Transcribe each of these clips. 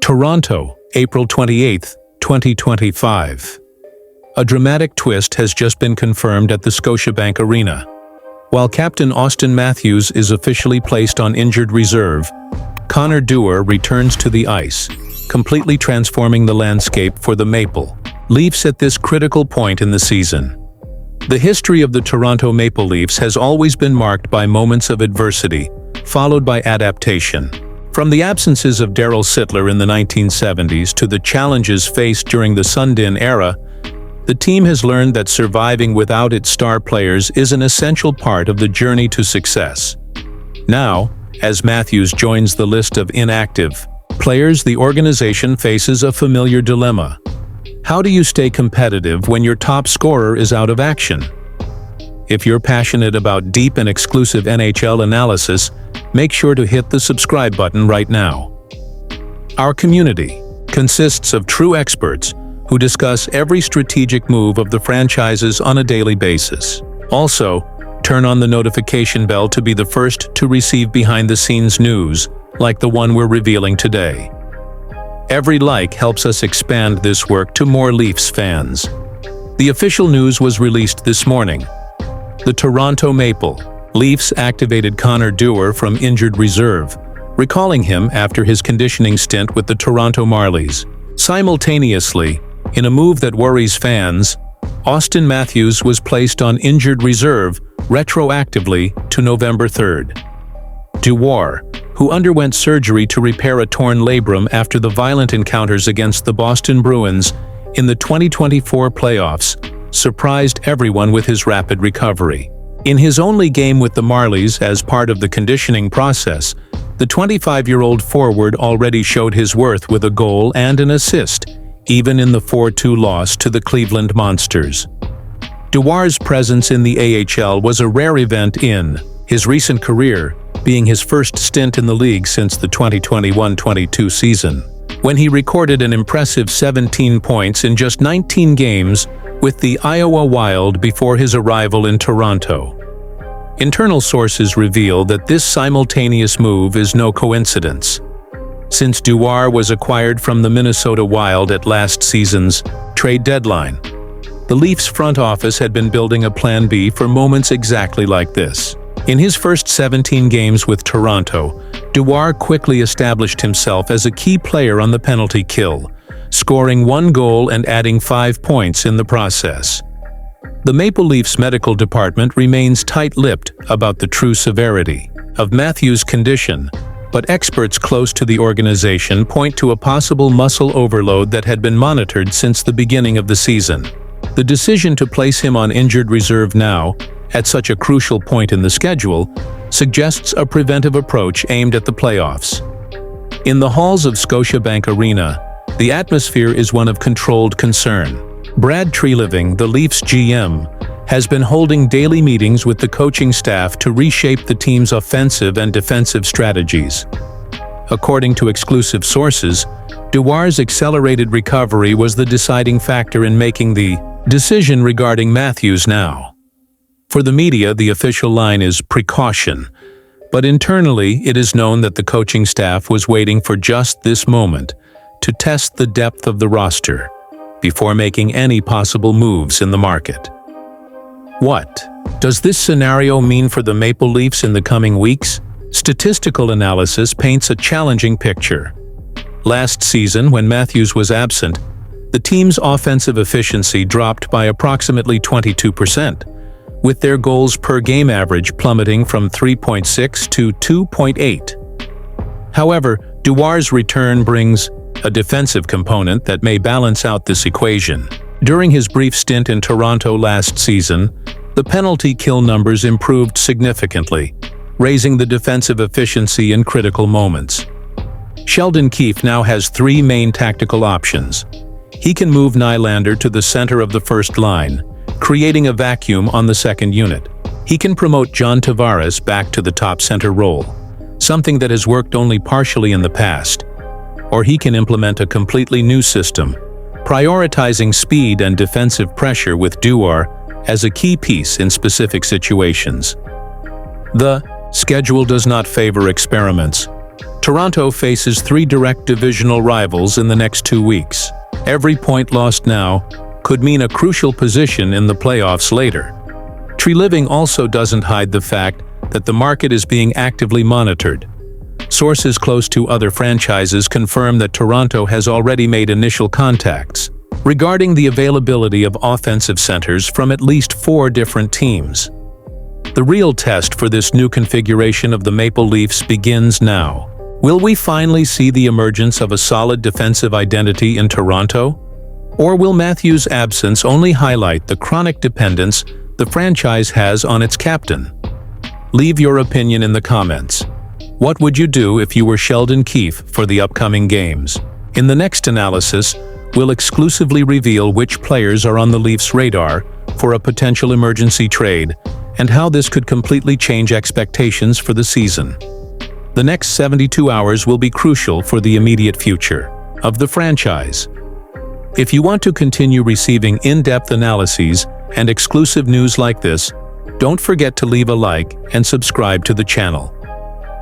Toronto, April 28, 2025. A dramatic twist has just been confirmed at the Scotiabank Arena. While Captain Auston Matthews is officially placed on injured reserve, Connor Dewar returns to the ice, completely transforming the landscape for the Maple Leafs at this critical point in the season. The history of the Toronto Maple Leafs has always been marked by moments of adversity, followed by adaptation. From the absences of Darryl Sittler in the 1970s to the challenges faced during the Sundin era, the team has learned that surviving without its star players is an essential part of the journey to success. Now, as Matthews joins the list of inactive players, the organization faces a familiar dilemma. How do you stay competitive when your top scorer is out of action? If you're passionate about deep and exclusive NHL analysis, make sure to hit the subscribe button right now. Our community consists of true experts who discuss every strategic move of the franchises on a daily basis. Also, turn on the notification bell to be the first to receive behind-the-scenes news, like the one we're revealing today. Every like helps us expand this work to more Leafs fans. The official news was released this morning. The Toronto Maple Leafs activated Connor Dewar from injured reserve, recalling him after his conditioning stint with the Toronto Marlies. Simultaneously, in a move that worries fans, Auston Matthews was placed on injured reserve retroactively to November 3rd. Dewar, who underwent surgery to repair a torn labrum after the violent encounters against the Boston Bruins in the 2024 playoffs, surprised everyone with his rapid recovery. In his only game with the Marlies as part of the conditioning process, the 25-year-old forward already showed his worth with a goal and an assist, even in the 4-2 loss to the Cleveland Monsters. Dewar's presence in the AHL was a rare event in his recent career, being his first stint in the league since the 2021-22 season, when he recorded an impressive 17 points in just 19 games with the Iowa Wild before his arrival in Toronto. Internal sources reveal that this simultaneous move is no coincidence. Since Dewar was acquired from the Minnesota Wild at last season's trade deadline, the Leafs front office had been building a plan B for moments exactly like this. In his first 17 games with Toronto, Dewar quickly established himself as a key player on the penalty kill, scoring 1 goal and adding 5 points in the process. The Maple Leafs medical department remains tight-lipped about the true severity of Matthews' condition, but experts close to the organization point to a possible muscle overload that had been monitored since the beginning of the season. The decision to place him on injured reserve now, at such a crucial point in the schedule, suggests a preventive approach aimed at the playoffs. In the halls of Scotiabank Arena, the atmosphere is one of controlled concern. Brad Treliving, the Leafs GM, has been holding daily meetings with the coaching staff to reshape the team's offensive and defensive strategies. According to exclusive sources, Dewar's accelerated recovery was the deciding factor in making the decision regarding Matthews now. For the media, the official line is precaution, but internally it is known that the coaching staff was waiting for just this moment to test the depth of the roster before making any possible moves in the market. What does this scenario mean for the Maple Leafs in the coming weeks? Statistical analysis paints a challenging picture. Last season, when Matthews was absent, the team's offensive efficiency dropped by approximately 22%. With their goals per game average plummeting from 3.6 to 2.8. However, Dewar's return brings a defensive component that may balance out this equation. During his brief stint in Toronto last season, the penalty kill numbers improved significantly, raising the defensive efficiency in critical moments. Sheldon Keefe now has 3 main tactical options. He can move Nylander to the center of the first line, creating a vacuum on the second unit. He can promote John Tavares back to the top center role, something that has worked only partially in the past. Or he can implement a completely new system, prioritizing speed and defensive pressure with Dewar as a key piece in specific situations. The schedule does not favor experiments. Toronto faces 3 direct divisional rivals in the next 2 weeks. Every point lost now could mean a crucial position in the playoffs later. Treliving also doesn't hide the fact that the market is being actively monitored. Sources close to other franchises confirm that Toronto has already made initial contacts regarding the availability of offensive centers from at least 4 different teams. The real test for this new configuration of the Maple Leafs begins now. Will we finally see the emergence of a solid defensive identity in Toronto? Or will Matthews' absence only highlight the chronic dependence the franchise has on its captain? Leave your opinion in the comments. What would you do if you were Sheldon Keefe for the upcoming games? In the next analysis, we'll exclusively reveal which players are on the Leafs' radar for a potential emergency trade and how this could completely change expectations for the season. The next 72 hours will be crucial for the immediate future of the franchise. If you want to continue receiving in-depth analyses and exclusive news like this, don't forget to leave a like and subscribe to the channel.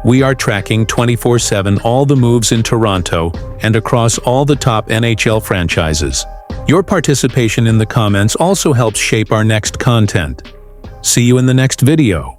We are tracking 24/7 all the moves in Toronto and across all the top NHL franchises. Your participation in the comments also helps shape our next content. See you in the next video.